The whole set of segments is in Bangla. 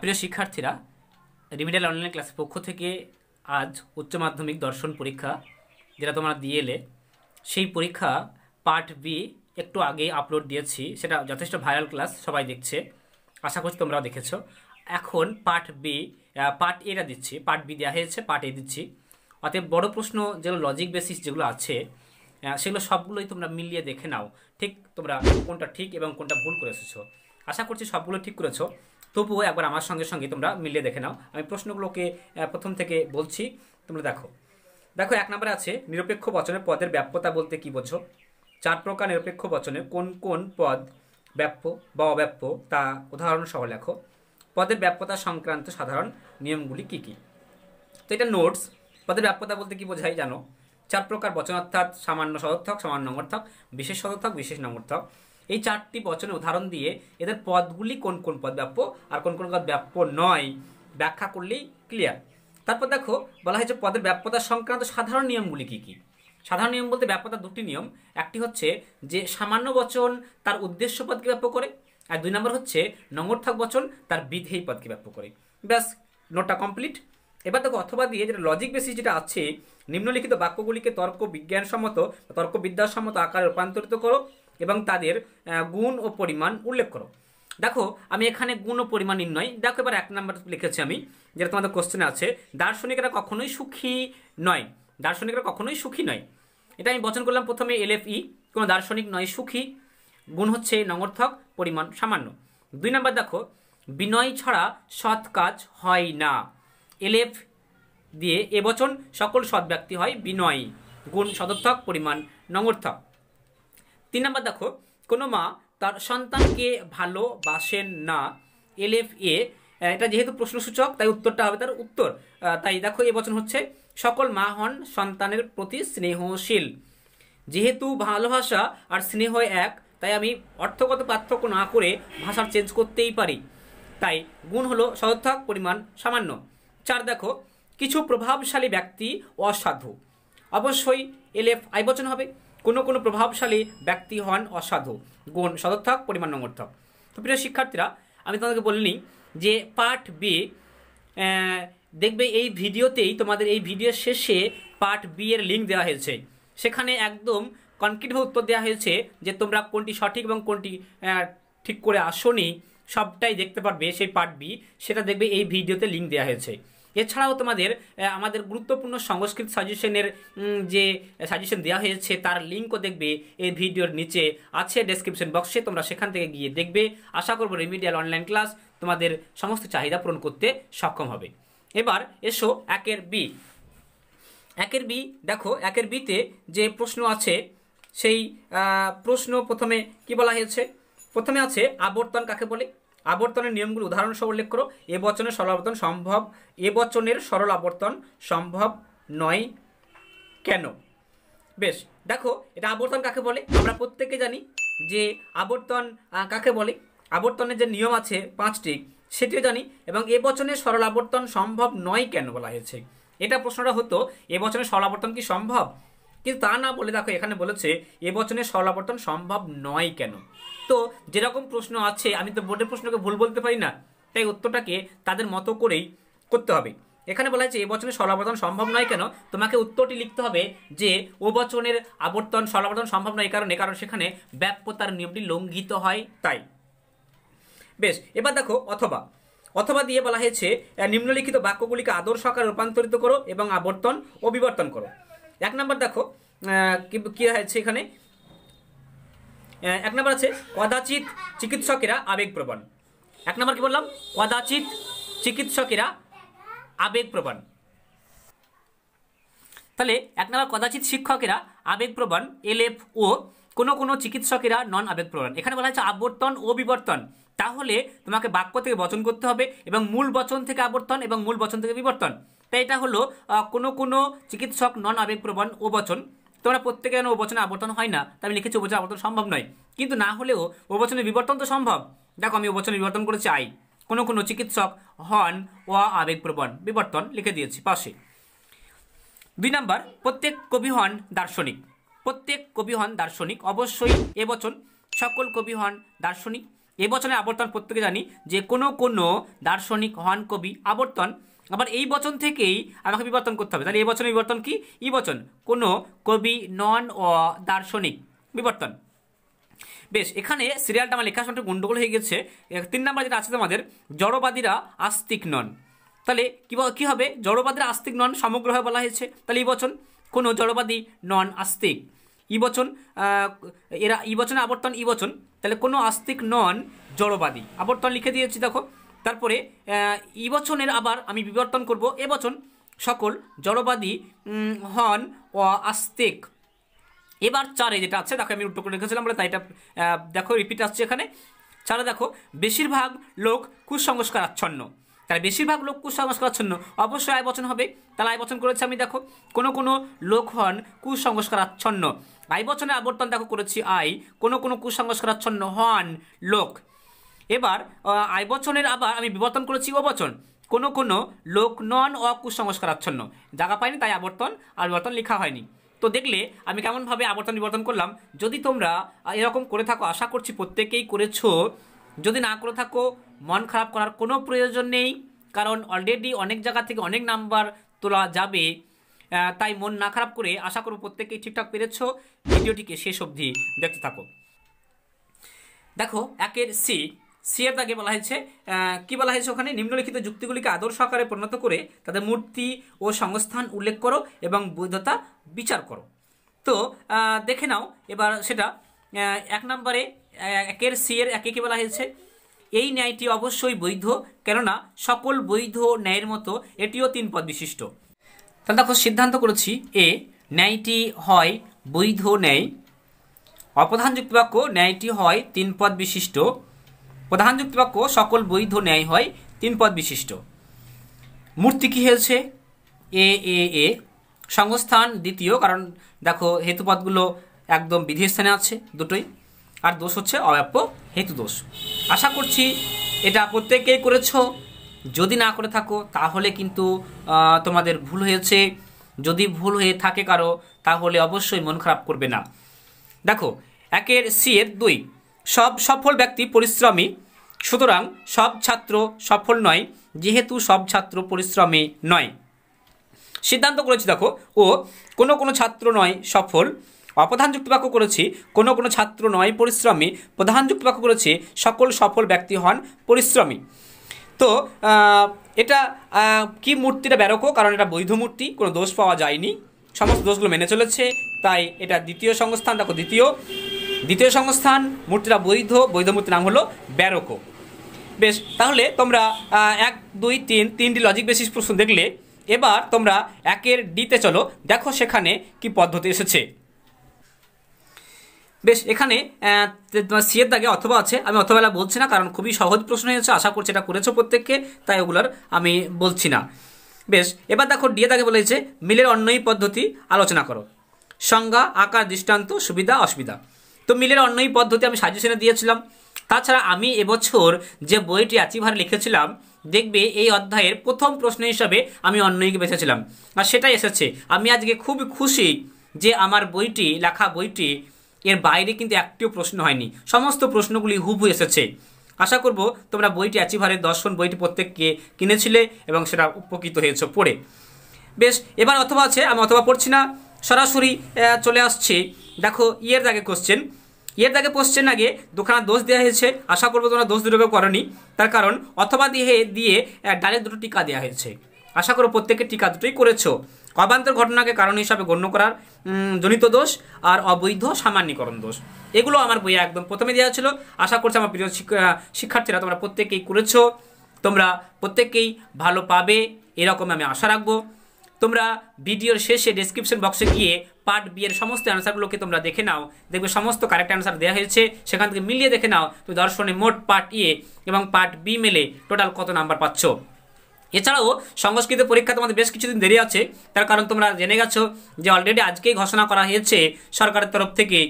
প্রিয় শিক্ষার্থীরা, রিমিডিয়াল অনলাইন ক্লাসের পক্ষ থেকে আজ উচ্চ মাধ্যমিক দর্শন পরীক্ষা যেটা তোমরা দিয়ে এলে, সেই পরীক্ষা পার্ট বি একটু আগেই আপলোড দিয়েছি। সেটা যথেষ্ট ভাইরাল ক্লাস, সবাই দেখছে, আশা করছি তোমরাও দেখেছো। এখন পার্ট এটা দিচ্ছি, পার্ট বি দেওয়া হয়েছে, পার্ট এ দিচ্ছি। অতএব বড় প্রশ্ন যেগুলো লজিক বেসিস যেগুলো আছে সেগুলো সবগুলোই তোমরা মিলিয়ে দেখে নাও, ঠিক তোমরা কোনটা ঠিক এবং কোনটা ভুল করে এসেছো। আশা করছি সবগুলো ঠিক করেছো, তবুও একবার আমার সঙ্গে সঙ্গে তোমরা মিলিয়ে দেখে নাও। আমি প্রশ্নগুলোকে প্রথম থেকে বলছি, তোমরা দেখো। 1 নম্বরে আছে নিরপেক্ষ বচনের পদের ব্যাপ্যতা বলতে কি বোঝো। 4 প্রকার নিরপেক্ষ বচনে কোন কোন পদ ব্যাপ্য বা অব্যাপ্য তা উদাহরণ সহ লেখো। পদের ব্যাপ্যতা সংক্রান্ত সাধারণ নিয়মগুলি কি কি। তো এটা নোটস। পদের ব্যাপ্যতা বলতে কি বোঝায় জানো? 4 প্রকার বচন, অর্থাৎ সামান্য সদর্থক, সামান্য নঙর্থক, বিশেষ সদর্থক, বিশেষ নঙর্থক। এই 4টি বচনের উদাহরণ দিয়ে এদের পদগুলি কোন কোন পদ ব্যাপ্য আর কোন কোন পদ ব্যাপ্য নয় ব্যাখ্যা করলেই ক্লিয়ার। তারপর দেখো বলা হয়েছে পদের ব্যাপ্যতা সংক্রান্ত সাধারণ নিয়মগুলি কি কি। সাধারণ নিয়ম বলতে ব্যাপ্যতা দুটি নিয়ম। একটি হচ্ছে যে সামান্য বচন তার উদ্দেশ্য পদকে ব্যাপ্য করে, আর 2 নম্বর হচ্ছে নঙর্থক বচন তার বিধেয় পদকে ব্যাপ্য করে। ব্যাস, নোটটা কমপ্লিট। এবার দেখো অথবা দিয়ে যেটা লজিক বেসিস যেটা আছে, নিম্নলিখিত বাক্যগুলিকে তর্ক বিজ্ঞানসম্মত তর্ক বিদ্যাসম্মত আকারে রূপান্তরিত করো এবং তাদের গুণ ও পরিমাণ উল্লেখ করো। দেখো আমি এখানে গুণ ও পরিমাণ নির্ণয়, দেখো এবার 1 নম্বর লিখেছি আমি, যেটা তোমাদের কোশ্চেনে আছে। দার্শনিকরা কখনোই সুখী নয়। দার্শনিকরা কখনোই সুখী নয়, এটা আমি বচন করলাম প্রথমে LFE, কোনো দার্শনিক নয় সুখী। গুণ হচ্ছে নঙর্থক, পরিমাণ সামান্য। 2 নম্বর দেখো বিনয় ছাড়া সৎ কাজ হয় না। LF দিয়ে এ বচন সকল সৎ ব্যক্তি হয় বিনয়। গুণ সদর্থক, পরিমাণ নঙর্থক। 3 নম্বর দেখো কোনো মা তার সন্তানকে ভালোবাসেন না। LFA, এটা যেহেতু প্রশ্নসূচক তাই উত্তরটা হবে তার উত্তর। তাই দেখো এ বচন হচ্ছে সকল মা হন সন্তানের প্রতি স্নেহশীল। যেহেতু ভালোবাসা আর স্নেহ এক, তাই আমি অর্থগত পার্থক্য না করে ভাষার চেঞ্জ করতেই পারি। তাই গুণ হলো সদর্থক, পরিমাণ সামান্য। 4 দেখো কিছু প্রভাবশালী ব্যক্তি অসাধু। অবশ্যই LF আই বচন হবে। কোনো কোনো প্রভাবশালী ব্যক্তি হন অসাধু। গুণ সদর্থক, পরিমাণ নঙর্থক। তো প্রিয় শিক্ষার্থীরা, আমি তোমাদেরকে বলিনি যে পার্ট বি দেখবে এই ভিডিওতেই, তোমাদের এই ভিডিওর শেষে পার্ট বি এর লিঙ্ক দেওয়া হয়েছে। সেখানে একদম কনক্রিটভাবে উত্তর দেওয়া হয়েছে যে তোমরা কোনটি সঠিক এবং কোনটি ঠিক করে আসোনি সবটাই দেখতে পারবে সেই পার্ট বি, সেটা দেখবে এই ভিডিওতে লিঙ্ক দেওয়া হয়েছে। এছাড়াও তোমাদের আমাদের গুরুত্বপূর্ণ সংস্কৃত সাজেশনের যে সাজেশন দেওয়া হয়েছে তার লিঙ্কও দেখবে এই ভিডিওর নিচে আছে ডেসক্রিপশন বক্সে, তোমরা সেখান থেকে গিয়ে দেখবে। আশা করব রিমিডিয়াল অনলাইন ক্লাস তোমাদের সমস্ত চাহিদা পূরণ করতে সক্ষম হবে। এবার এসো 1 বি। 1 বি দেখো 1 বিতে যে প্রশ্ন আছে সেই প্রশ্ন প্রথমে কি বলা হয়েছে। প্রথমে আছে আবর্তন কাকে বলে। আবর্তনের নিয়মগুলো উদাহরণ সহ উল্লেখ করো। এ বচনের সরল আবর্তন সম্ভব, এ বচনের সরল আবর্তন সম্ভব নয় কেন। বেশ, দেখো এটা আবর্তন কাকে বলে আমরা প্রত্যেকে জানি যে আবর্তন কাকে বলে। আবর্তনের যে নিয়ম আছে 5টি সেটিও জানি, এবং এ বচনের সরল আবর্তন সম্ভব নয় কেন বলা হয়েছে। এটা প্রশ্নটা হতো এ বচনের সরল আবর্তন কি সম্ভব, কিন্তু তা না বলে দেখো এখানে বলেছে এ বচনের সরল আবর্তন সম্ভব নয় কেন। তো যেরকম প্রশ্ন আছে, আমি তো বোর্ডের প্রশ্নকে ভুল বলতে পারি না, তাই উত্তরটাকে তাদের মতো করেই করতে হবে। এখানে বলা হয়েছে এ বচনের সরল আবর্তন সম্ভব নয় কেন, তোমাকে উত্তরটি লিখতে হবে যে ও বচনের আবর্তন সরল আবর্তন সম্ভব নয় কারণ সেখানে ব্যাপ্যতার নিয়মটি লঙ্ঘিত হয় তাই। বেশ, এবার দেখো অথবা। অথবা দিয়ে বলা হয়েছে নিম্নলিখিত বাক্যগুলিকে আদর্শ আকারে রূপান্তরিত করো এবং আবর্তন ও বিবর্তন করো। 1 নম্বর দেখো কি হয়েছে এখানে। 1 নম্বর আছে কদাচিৎ চিকিৎসকেরা আবেগপ্রবণ। 1 নম্বর কি বললাম, কদাচিৎ চিকিৎসকেরা আবেগপ্রবণ। তাহলে 1 নম্বর কদাচিৎ শিক্ষকেরা আবেগপ্রবণ LF ও কোনো কোনো চিকিৎসকেরা নন আবেগপ্রবণ। এখানে বলা হয়েছে আবর্তন ও বিবর্তন, তাহলে তোমাকে বাক্য থেকে বচন করতে হবে এবং মূল বচন থেকে আবর্তন এবং মূল বচন থেকে বিবর্তন। তাই এটা হলো কোনো কোনো চিকিৎসক নন আবেগপ্রবণ ও বচন। তোমরা প্রত্যেকে জানো ও বচনে আবর্তন হয় না, তাই আমি লিখেছি ও বচনে আবর্তন সম্ভব নয়, কিন্তু না হলেও ও বচনে বিবর্তন তো সম্ভব। দেখো আমি ও বচনে বিবর্তন করেছি আই। কোনো কোনো চিকিৎসক হন ও আবেগপ্রবণ, বিবর্তন লিখে দিয়েছি পাশে। 2 নম্বর প্রত্যেক কবি হন দার্শনিক। প্রত্যেক কবি হন দার্শনিক, অবশ্যই এ বচন সকল কবি হন দার্শনিক। এই বচনের আবর্তন প্রত্যেকে জানি যে কোনো কোনো দার্শনিক হন কবি আবর্তন। আবার এই বচন থেকেই আমাকে বিবর্তন করতে হবে, তাহলে এই বচনের বিবর্তন কি? ই বচন, কোনো কবি নন ও দার্শনিক বিবর্তন। বেশ, এখানে সিরিয়ালটা আমার লেখার সময় গন্ডগোল হয়ে গেছে। 3 নাম্বার যেটা আছে তোমাদের, জড়বাদীরা আস্তিক নন। তাহলে কি হবে? জড়বাদীরা আস্তিক নন সমগ্রভাবে বলা হয়েছে, তাহলে এই বচন কোনো জড়বাদী নন আস্তিক। ই বচন, এরা ই বচনে আবর্তন ই বচন, তাহলে কোনো আস্তিক নন জড়বাদী, আবর্তন লিখে দিয়েছি দেখো। তারপরে ই বচনের আবার আমি বিবর্তন করব এ বচন, সকল জড়বাদী হন ও আস্তিক। এবার 4 যেটা আছে দেখো, আমি উল্টো করে রেখেছিলাম বলে তাই এটা দেখো রিপিট আসছে এখানে। 4 দেখো, বেশিরভাগ লোক কুসংস্কার আচ্ছন্ন। তাহলে বেশিরভাগ লোক কুসংস্কার আচ্ছন্ন, অবশ্যই আয় বচন হবে। তাহলে আয় বচন করেছি আমি দেখো, কোনো কোনো লোক হন কুসংস্কার আচ্ছন্ন। আয় বচনের আবর্তন দেখো করেছি আই, কোনো কোনো কুসংস্কার আচ্ছন্ন হন লোক। এবার আয় বচনের আবার আমি বিবর্তন করেছি ও বচন, কোনো কোনো লোক নন অকুসংস্কার আচ্ছন্ন। জায়গা পাইনি তাই আবর্তন আর বিবর্তন লেখা হয়নি। তো দেখলে আমি কেমনভাবে আবর্তন বিবর্তন করলাম। যদি তোমরা এরকম করে থাকো, আশা করছি প্রত্যেকেই করেছো। যদি না করে থাকো মন খারাপ করার কোনো প্রয়োজন নেই, কারণ অলরেডি অনেক জায়গা থেকে অনেক নাম্বার তোলা যাবে। তাই মন না খারাপ করে আশা করব প্রত্যেকেই ঠিকঠাক পেরেছো। ভিডিওটিকে শেষ অবধি দেখতে থাকো। দেখো 1 সি এর দাগে বলা হয়েছে, কি বলা হয়েছে ওখানে, নিম্নলিখিত যুক্তিগুলিকে আদর্শ আকারে পরিণত করে তাদের মূর্তি ও সংস্থান উল্লেখ করো এবং বৈধতা বিচার করো। তো দেখে নাও এবার সেটা। 1 নম্বরে 1 সি এর 1 কি বলা হয়েছে, এই ন্যায়টি অবশ্যই বৈধ, কেননা সকল বৈধ ন্যায়ের মতো এটিও 3 পদ বিশিষ্ট। তাহলে দেখো সিদ্ধান্ত করেছি এ, ন্যায়টি হয় বৈধ ন্যায়। অপ্রধান যুক্তিবাক্য, ন্যায়টি হয় 3 পদ বিশিষ্ট। প্রধান যুক্তিবাক্য, সকল বৈধ ন্যায় হয় 3 পদ বিশিষ্ট। মূর্তি কি হয়েছে? এ এ এ। সংস্থান দ্বিতীয়, কারণ দেখো হেতুপদগুলো একদম বিধি স্থানে আছে দুটোই। আর দোষ হচ্ছে অব্যাপ্য হেতু দোষ। আশা করছি এটা প্রত্যেকেই করেছো। যদি না করে থাকো তাহলে কিন্তু তোমাদের ভুল হয়েছে। যদি ভুল হয়ে থাকে কারো, তাহলে অবশ্যই মন খারাপ করবে না। দেখো 1 সি এর 2, সব সফল ব্যক্তি পরিশ্রমী, সুতরাং সব ছাত্র সফল নয়, যেহেতু সব ছাত্র পরিশ্রমী নয়। সিদ্ধান্ত করেছি দেখো ও, কোনো কোনো ছাত্র নয় সফল। অপ্রধান যুক্তিবাক্য করেছি কোনো কোনো ছাত্র নয় পরিশ্রমী। প্রধান যুক্তিবাক্য করেছি সকল সফল ব্যক্তি হন পরিশ্রমী। তো এটা কি মূর্তিটা ব্যারকো, কারণ এটা বৈধ মূর্তি, কোনো দোষ পাওয়া যায়নি, সমস্ত দোষগুলো মেনে চলেছে, তাই এটা দ্বিতীয় সংস্থান। দেখো দ্বিতীয় সংস্থান, মূর্তিটা বৈধ, বৈধ মূর্তির নাম হলো ব্যারকো। বেশ, তাহলে তোমরা 1 2 3 3টি লজিক বেসিস প্রশ্ন দেখলে। এবার তোমরা 1 ডিতে চলো, দেখো সেখানে কি পদ্ধতি এসেছে। বেশ, এখানে তোমার সি এর দাগে অথবা আছে, আমি অথবা বলছি না, কারণ খুবই সহজ প্রশ্ন হয়েছে, আশা করছি এটা করেছো প্রত্যেককে, তাই ওগুলোর আমি বলছি না। বেশ, এবার দেখো ডি এর দাগে বলেছে মিলের অন্যই পদ্ধতি আলোচনা করো। সংজ্ঞা, আকার, দৃষ্টান্ত, সুবিধা অসুবিধা। তো মিলের অন্যই পদ্ধতি আমি সাজেশনে দিয়েছিলাম। তাছাড়া আমি এবছর যে বইটি এচিভার লিখেছিলাম, দেখবে এই অধ্যায়ের প্রথম প্রশ্ন হিসাবে আমি অন্যইকে বেছেছিলাম, আর সেটাই এসেছে। আমি আজকে খুব খুশি যে আমার বইটি, লেখা বইটি, এর বাইরে কিন্তু একটিও প্রশ্ন হয়নি, সমস্ত প্রশ্নগুলি হুবহু এসেছে। আশা করব তোমরা বইটি এচিভারের দর্শন বইটি প্রত্যেককে কিনেছিলে এবং সেটা উপকৃত হয়েছে পড়ে। বেশ, এবার অথবা আছে, আমি অথবা পড়ছি না, সরাসরি চলে আসছে। দেখো ইয়ের দাগে কোশ্চেন, এর দাগে কোশ্চেন আগে দুখানা দোষ দেওয়া হয়েছে। আশা করবো তোমরা দোষ দুটোকে করনি, তার কারণ অথবা দিয়ে ডাইরেক্ট দুটো টিকা দেওয়া হয়েছে। আশা করো প্রত্যেকের টিকা দুটোই করেছো। অবান্তর ঘটনাকে কারণ হিসাবে গণ্য করার জনিত দোষ আর অবৈধ সামান্যীকরণ দোষ, এগুলো আমার বইয়ে একদম প্রথমে দেওয়া ছিল। আশা করছি আমার প্রিয় শিক্ষার্থীরা তোমরা প্রত্যেকেই করেছো, তোমরা প্রত্যেকেই ভালো পাবে এরকম আমি আশা রাখবো। তোমরা ভিডিওর শেষে ডেসক্রিপশন বক্সে গিয়ে পার্ট বি এর সমস্ত অ্যান্সারগুলোকে তোমরা দেখে নাও, দেখবে সমস্ত কারেক্ট অ্যান্সার দেওয়া হয়েছে, সেখান থেকে মিলিয়ে দেখে নাও তো দর্শনে মোট পার্ট এ এবং পার্ট বি মেলে টোটাল কত নাম্বার পাচ্ছ। এছাড়াও সংস্কৃত পরীক্ষা তোমাদের বেশ কিছুদিন দেরি আছে, তার কারণ তোমরা জেনে গেছো যে অলরেডি আজকেই ঘোষণা করা হয়েছে সরকারের তরফ থেকে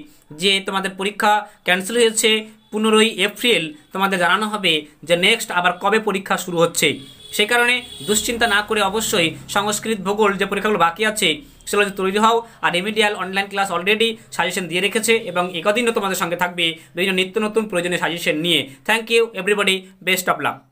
যে তোমাদের পরীক্ষা ক্যান্সেল হয়েছে। 15ই এপ্রিল তোমাদের জানানো হবে যে নেক্সট আবার কবে পরীক্ষা শুরু হচ্ছে। সেই কারণে দুশ্চিন্তা না করে অবশ্যই সংস্কৃত ভূগোল যে পরীক্ষাগুলো বাকি আছে সেগুলো তৈরি হও। আর remedial online class already suggestion দিয়ে রেখেছে এবং একদিনও তোমাদের সঙ্গে থাকবে বিভিন্ন নিত্য নতুন প্রয়োজনীয় সাজেশন নিয়ে। Thank you everybody, best of lakh.